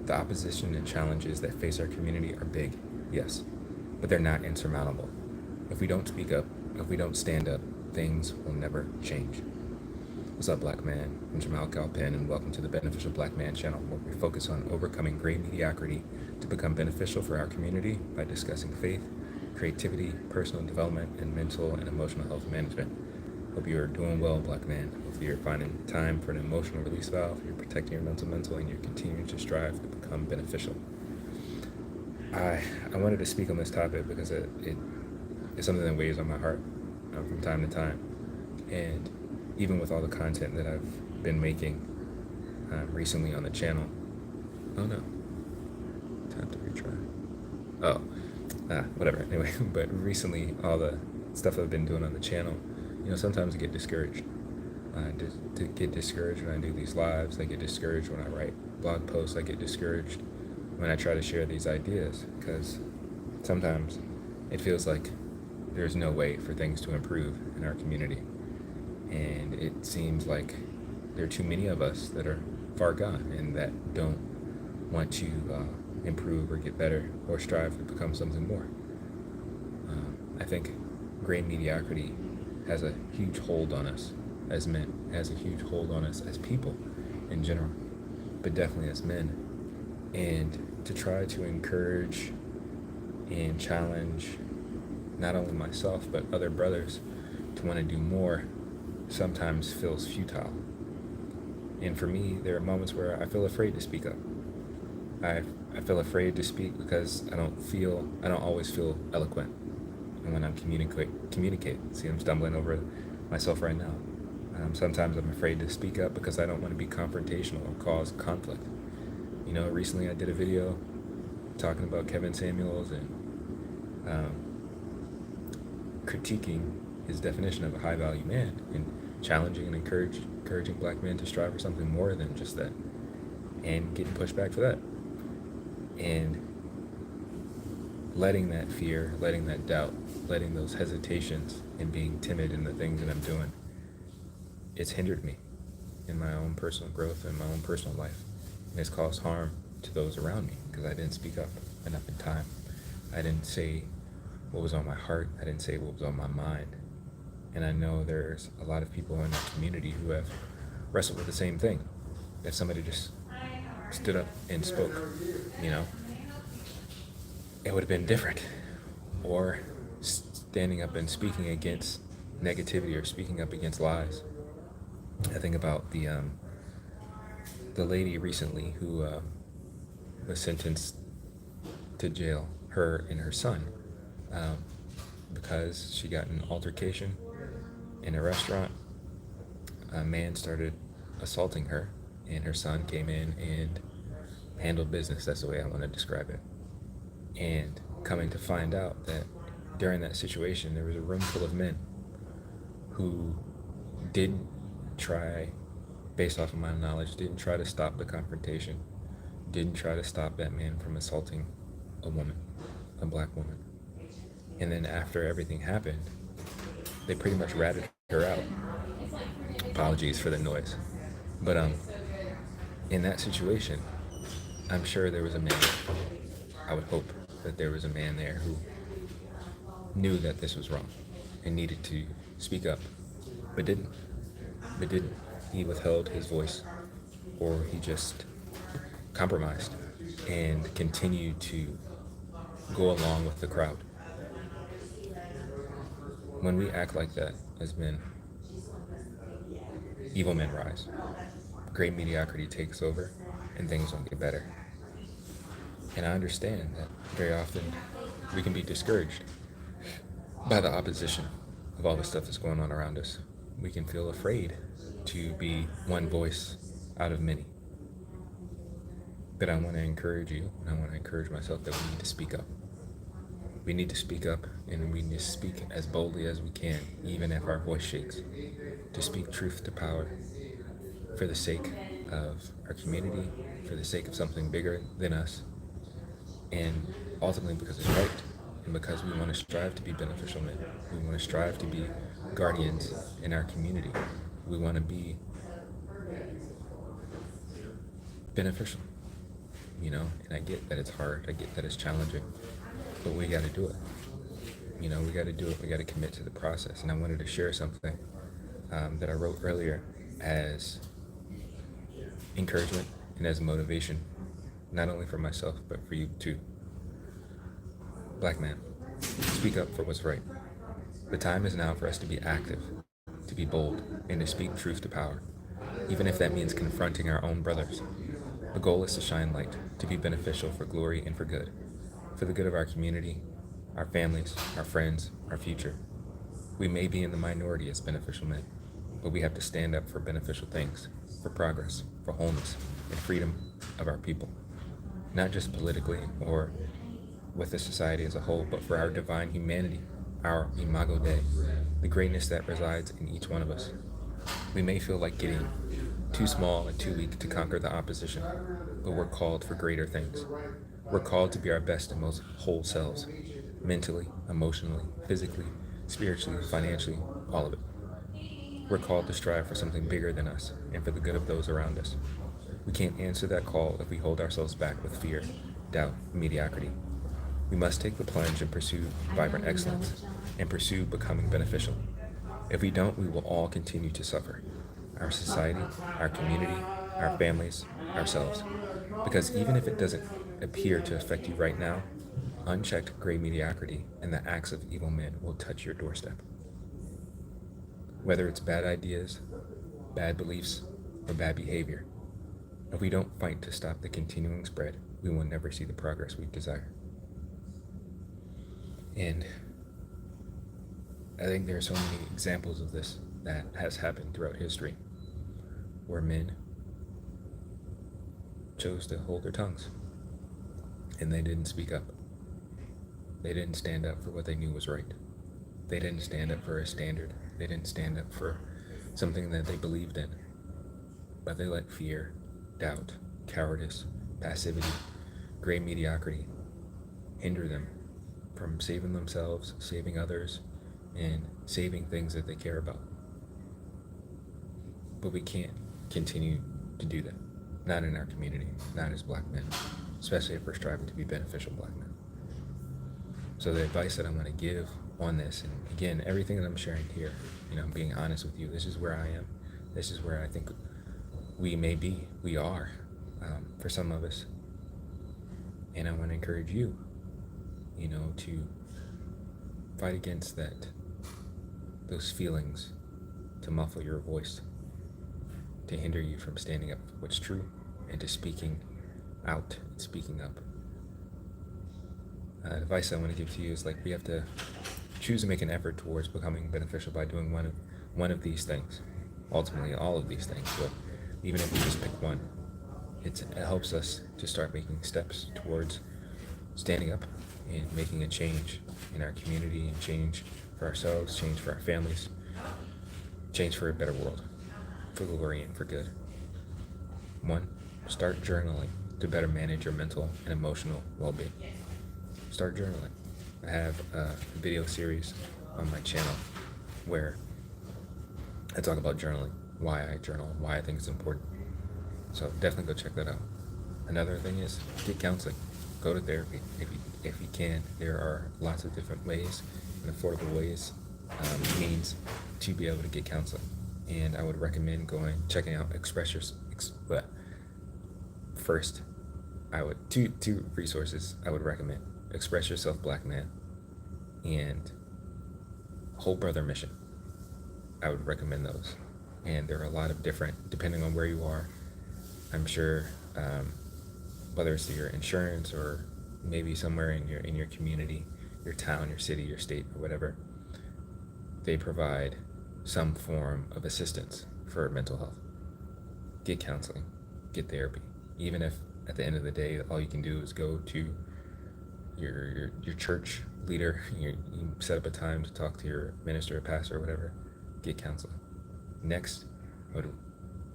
The opposition and challenges that face our community are big, yes, but they're not insurmountable. If we don't speak up, if we don't stand up, things will never change. What's up, Black Man? I'm Jamal Galpin, and welcome to the Beneficial Black Man channel, where we focus on overcoming gray mediocrity to become beneficial for our community by discussing faith, creativity, personal development, and mental and emotional health management. Hope you are doing well, Black Man. Hopefully you're finding time for an emotional release valve, you're protecting your mental, and you're continuing to strive to become beneficial. I wanted to speak on this topic because it's something that weighs on my heart from time to time. And even with all the content that I've been making recently on the channel. Oh no, time to retry. Oh, whatever. Anyway, but recently all the stuff I've been doing on the channel, sometimes I get discouraged. To get discouraged when I do these lives. I get discouraged when I write blog posts. I get discouraged when I try to share these ideas, because sometimes it feels like there's no way for things to improve in our community. And it seems like there are too many of us that are far gone and that don't want to improve or get better or strive to become something more. I think gray mediocrity has a huge hold on us as men, has a huge hold on us as people in general, but definitely as men. And to try to encourage and challenge not only myself but other brothers to want to do more sometimes feels futile. And for me, there are moments where I feel afraid to speak up. I feel afraid to speak because I don't always feel eloquent. And when I'm communicate. See, I'm stumbling over myself right now. Sometimes I'm afraid to speak up because I don't want to be confrontational or cause conflict. Recently I did a video talking about Kevin Samuels and critiquing his definition of a high value man and challenging and encouraging black men to strive for something more than just that, and getting pushed back for that, and letting that fear, letting that doubt, letting those hesitations and being timid in the things that I'm doing, it's hindered me in my own personal growth and my own personal life. And it's caused harm to those around me because I didn't speak up enough in time. I didn't say what was on my heart. I didn't say what was on my mind. And I know there's a lot of people in the community who have wrestled with the same thing. If somebody just stood up and spoke, it would have been different. Or standing up and speaking against negativity or speaking up against lies. I think about the lady recently who was sentenced to jail, her and her son, because she got in an altercation in a restaurant. A man started assaulting her, and her son came in and handled business. That's the way I want to describe it. And coming to find out that during that situation, there was a room full of men who didn't try, based off of my knowledge, didn't try to stop the confrontation, didn't try to stop that man from assaulting a woman, a black woman. And then after everything happened, they pretty much ratted her out. Apologies for the noise. But in that situation, I'm sure there was a man, I would hope that there was a man there who knew that this was wrong and needed to speak up, but didn't. He withheld his voice, or he just compromised and continued to go along with the crowd. When we act like that as men, evil men rise. Great mediocrity takes over and things don't get better. And I understand that very often we can be discouraged by the opposition of all the stuff that's going on around us. We can feel afraid to be one voice out of many. But I want to encourage you, and I want to encourage myself, that we need to speak up. We need to speak up, and we need to speak as boldly as we can, even if our voice shakes, to speak truth to power for the sake of our community, for the sake of something bigger than us, and ultimately because it's right, and because we want to strive to be beneficial men. We want to strive to be guardians in our community. We want to be beneficial. And I get that it's hard. I get that it's challenging, but we got to do it. We got to do it. We got to commit to the process. And I wanted to share something that I wrote earlier as encouragement and as motivation, not only for myself, but for you too. Black man, speak up for what's right. The time is now for us to be active, to be bold, and to speak truth to power, even if that means confronting our own brothers. The goal is to shine light, to be beneficial for glory and for the good of our community, our families, our friends, our future. We may be in the minority as beneficial men, but we have to stand up for beneficial things, for progress, for wholeness, and freedom of our people, not just politically or with the society as a whole, but for our divine humanity, our imago Dei, the greatness that resides in each one of us. We may feel like getting too small and too weak to conquer the opposition, but we're called for greater things. We're called to be our best and most whole selves, mentally, emotionally, physically, spiritually, financially, all of it. We're called to strive for something bigger than us and for the good of those around us. We can't answer that call if we hold ourselves back with fear, doubt, and mediocrity. We must take the plunge and pursue vibrant excellence and pursue becoming beneficial. If we don't, we will all continue to suffer. Our society, our community, our families, ourselves. Because even if it doesn't appear to affect you right now, unchecked gray mediocrity and the acts of evil men will touch your doorstep. Whether it's bad ideas, bad beliefs, or bad behavior, if we don't fight to stop the continuing spread, we will never see the progress we desire. And I think there are so many examples of this that has happened throughout history, where men chose to hold their tongues and they didn't speak up. They didn't stand up for what they knew was right. They didn't stand up for a standard. They didn't stand up for something that they believed in. But they let fear, doubt, cowardice, passivity, gray mediocrity hinder them from saving themselves, saving others, and saving things that they care about. But we can't continue to do that. Not in our community, not as black men, especially if we're striving to be beneficial black men. So the advice that I'm going to give on this, and again, everything that I'm sharing here, I'm being honest with you, this is where I am. This is where I think we may be, we are, for some of us. And I want to encourage you, to fight against those feelings, to muffle your voice, to hinder you from standing up for what's true and to speaking out and speaking up. Advice I want to give to you is we have to choose to make an effort towards becoming beneficial by doing one of these things. Ultimately, all of these things, but even if we just pick one, it helps us to start making steps towards standing up and making a change in our community and change for ourselves, change for our families, change for a better world, for glory and for good. 1, start journaling to better manage your mental and emotional well-being. Start journaling. I have a video series on my channel where I talk about journaling, why I journal, why I think it's important. So definitely go check that out. Another thing is get counseling. Go to therapy if you can. There are lots of different ways and affordable ways, means to be able to get counseling. And I would recommend checking out First, two resources I would recommend: Express Yourself Black Man and Whole Brother Mission. I would recommend those. And there are a lot of different, depending on where you are, I'm sure, whether it's through your insurance or maybe somewhere in your community, your town, your city, your state, or whatever, they provide some form of assistance for mental health. Get counseling, get therapy. Even if at the end of the day, all you can do is go to your church leader, you set up a time to talk to your minister or pastor or whatever, get counseling. Next, I would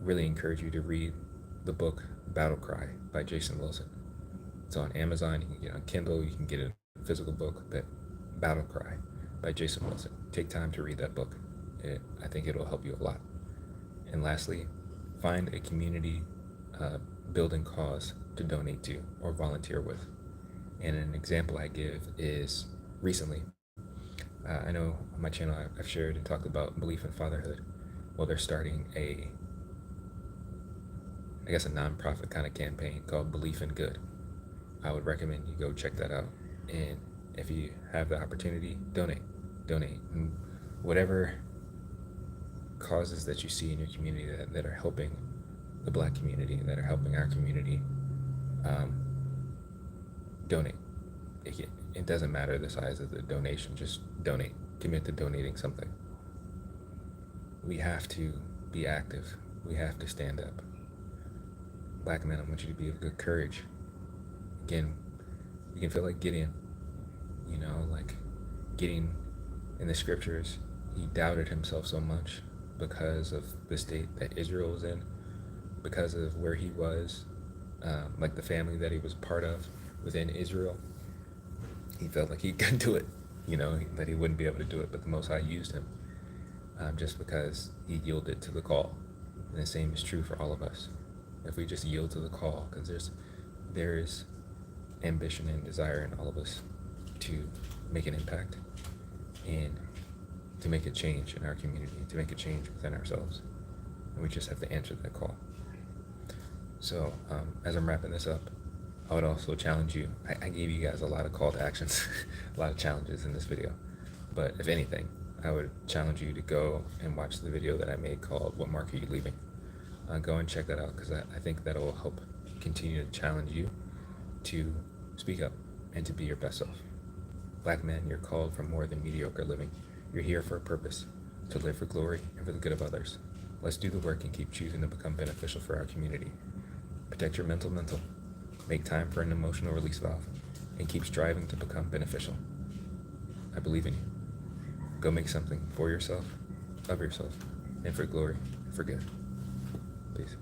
really encourage you to read the book Battle Cry by Jason Wilson. It's on Amazon, you can get it on Kindle, you can get it a physical book, but Battle Cry by Jason Wilson. Take time to read that book. I think it'll help you a lot. And lastly, find a community building cause to donate to or volunteer with. And an example I give is recently, I know on my channel I've shared and talked about belief in fatherhood. Well, they're starting I guess a nonprofit kind of campaign called Belief in Good. I would recommend you go check that out. And if you have the opportunity, donate. And whatever causes that you see in your community that are helping the Black community, that are helping our community, donate. It doesn't matter the size of the donation, just donate. Commit to donating something. We have to be active. We have to stand up. Black men, I want you to be of good courage. Again, you can feel like Gideon. Like Gideon in the scriptures, he doubted himself so much because of the state that Israel was in, because of where he was, like the family that he was part of within Israel. He felt like he couldn't do it, that he wouldn't be able to do it, but the Most High used him just because he yielded to the call. And the same is true for all of us. If we just yield to the call, because there's ambition and desire in all of us to make an impact and to make a change in our community, to make a change within ourselves. And we just have to answer that call. So as I'm wrapping this up, I would also challenge you. I gave you guys a lot of call to actions, a lot of challenges in this video. But if anything, I would challenge you to go and watch the video that I made called What Mark Are You Leaving? Go and check that out, because I think that will help continue to challenge you to speak up and to be your best self. Black men, you're called for more than mediocre living. You're here for a purpose, to live for glory and for the good of others. Let's do the work and keep choosing to become beneficial for our community. Protect your mental. Make time for an emotional release valve, and keep striving to become beneficial. I believe in you. Go make something for yourself, of yourself, and for glory, and for good. Peace.